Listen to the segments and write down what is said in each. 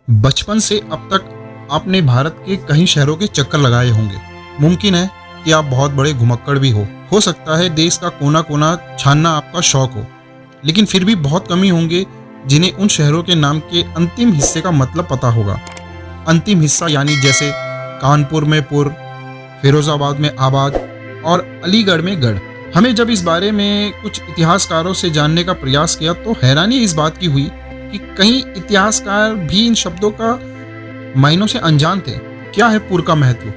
बचपन से अब तक आपने भारत के कई शहरों के चक्कर लगाए होंगे। मुमकिन है कि आप बहुत बड़े घुमक्कड़ भी हो सकता है देश का कोना कोना छानना आपका शौक हो, लेकिन फिर भी बहुत कम ही होंगे जिन्हें उन शहरों के नाम के अंतिम हिस्से का मतलब पता होगा। अंतिम हिस्सा यानी जैसे कानपुर में पुर, फिरोजाबाद में आबाद और अलीगढ़ में गढ़। हमें जब इस बारे में कुछ इतिहासकारों से जानने का प्रयास किया तो हैरानी इस बात की हुई कि कई इतिहासकार भी इन शब्दों का मायनों से अनजान थे। क्या है पुर का महत्व?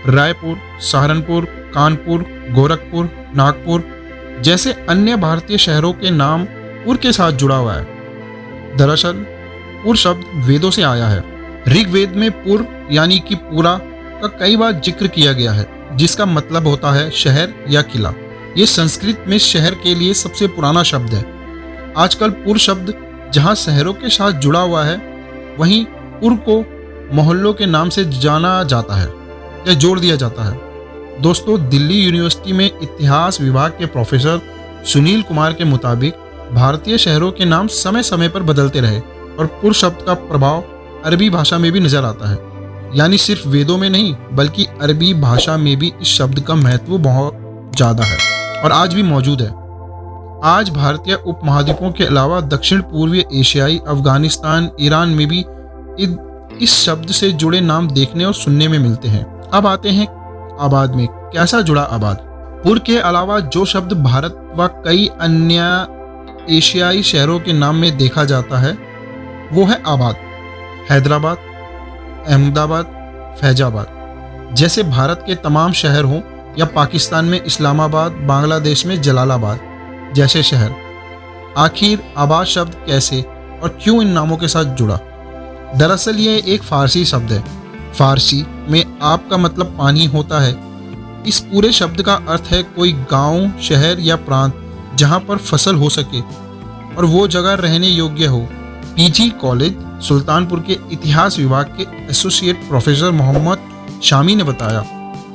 रायपुर, सहारनपुर, कानपुर, गोरखपुर, नागपुर जैसे अन्य भारतीय शहरों के नाम पुर के साथ जुड़ा हुआ है। दरअसल पुर शब्द वेदों से आया है। ऋग्वेद में पुर यानी कि पूरा का कई बार जिक्र किया गया है, जिसका मतलब होता है शहर या किला। ये संस्कृत में शहर के लिए सबसे पुराना शब्द है। आजकल पुर शब्द जहाँ शहरों के साथ जुड़ा हुआ है, वहीं पुर को मोहल्लों के नाम से जाना जाता है या जोड़ दिया जाता है। दोस्तों, दिल्ली यूनिवर्सिटी में इतिहास विभाग के प्रोफेसर सुनील कुमार के मुताबिक भारतीय शहरों के नाम समय समय पर बदलते रहे और पुर शब्द का प्रभाव अरबी भाषा में भी नजर आता है। यानी सिर्फ वेदों में नहीं बल्कि अरबी भाषा में भी इस शब्द का महत्व बहुत ज़्यादा है और आज भी मौजूद है। आज भारतीय उपमहाद्वीपों के अलावा दक्षिण पूर्वी एशियाई, अफगानिस्तान, ईरान में भी इस शब्द से जुड़े नाम देखने और सुनने में मिलते हैं। अब आते हैं आबाद में। कैसा जुड़ा आबाद? पुर के अलावा जो शब्द भारत व कई अन्य एशियाई शहरों के नाम में देखा जाता है वो है आबाद। हैदराबाद, अहमदाबाद, फैजाबाद जैसे भारत के तमाम शहर हों या पाकिस्तान में इस्लामाबाद, बांग्लादेश में जलालाबाद जैसे शहर। आखिर आबाद शब्द कैसे और क्यों इन नामों के साथ जुड़ा? दरअसल ये एक फारसी शब्द है। फारसी में आप का मतलब पानी होता है। इस पूरे शब्द का अर्थ है कोई गांव, शहर या प्रांत जहां पर फसल हो सके और वो जगह रहने योग्य हो। पीजी कॉलेज सुल्तानपुर के इतिहास विभाग के एसोसिएट प्रोफेसर मोहम्मद शामी ने बताया,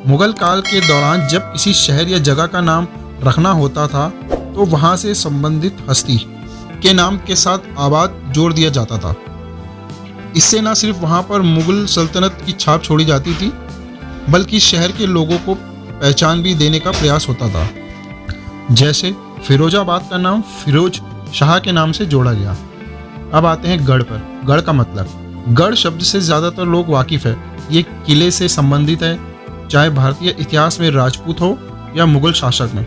मुगल काल के दौरान जब किसी शहर या जगह का नाम रखना होता था तो वहां से संबंधित हस्ती के नाम के साथ आबाद जोड़ दिया जाता था। इससे न सिर्फ वहां पर मुगल सल्तनत की छाप छोड़ी जाती थी बल्कि शहर के लोगों को पहचान भी देने का प्रयास होता था। जैसे फिरोजाबाद का नाम फिरोज शाह के नाम से जोड़ा गया। अब आते हैं गढ़ पर। गढ़ का मतलब? गढ़ शब्द से ज़्यादातर लोग वाकिफ़ है। ये किले से संबंधित है, चाहे भारतीय इतिहास में राजपूत हो या मुगल शासक में।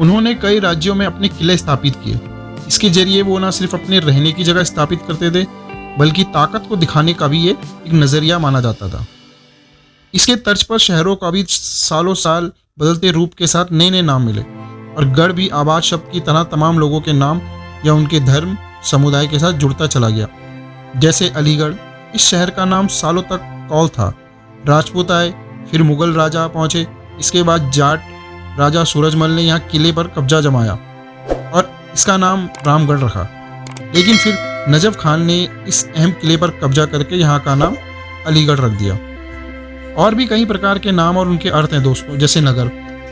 उन्होंने कई राज्यों में अपने किले स्थापित किए। इसके जरिए वो न सिर्फ अपने रहने की जगह स्थापित करते थे बल्कि ताकत को दिखाने का भी ये एक नज़रिया माना जाता था। इसके तर्ज पर शहरों का भी सालों साल बदलते रूप के साथ नए नए नाम मिले और गढ़ भी आबाद शब्द की तरह तमाम लोगों के नाम या उनके धर्म समुदाय के साथ जुड़ता चला गया। जैसे अलीगढ़, इस शहर का नाम सालों तक कौल था। राजपूत आए, फिर मुगल राजा पहुंचे, इसके बाद जाट राजा सूरजमल ने यहाँ किले पर कब्जा जमाया और इसका नाम रामगढ़ रखा। लेकिन फिर नजफ खान ने इस अहम किले पर कब्जा करके यहाँ का नाम अलीगढ़ रख दिया। और भी कई प्रकार के नाम और उनके अर्थ हैं दोस्तों, जैसे नगर।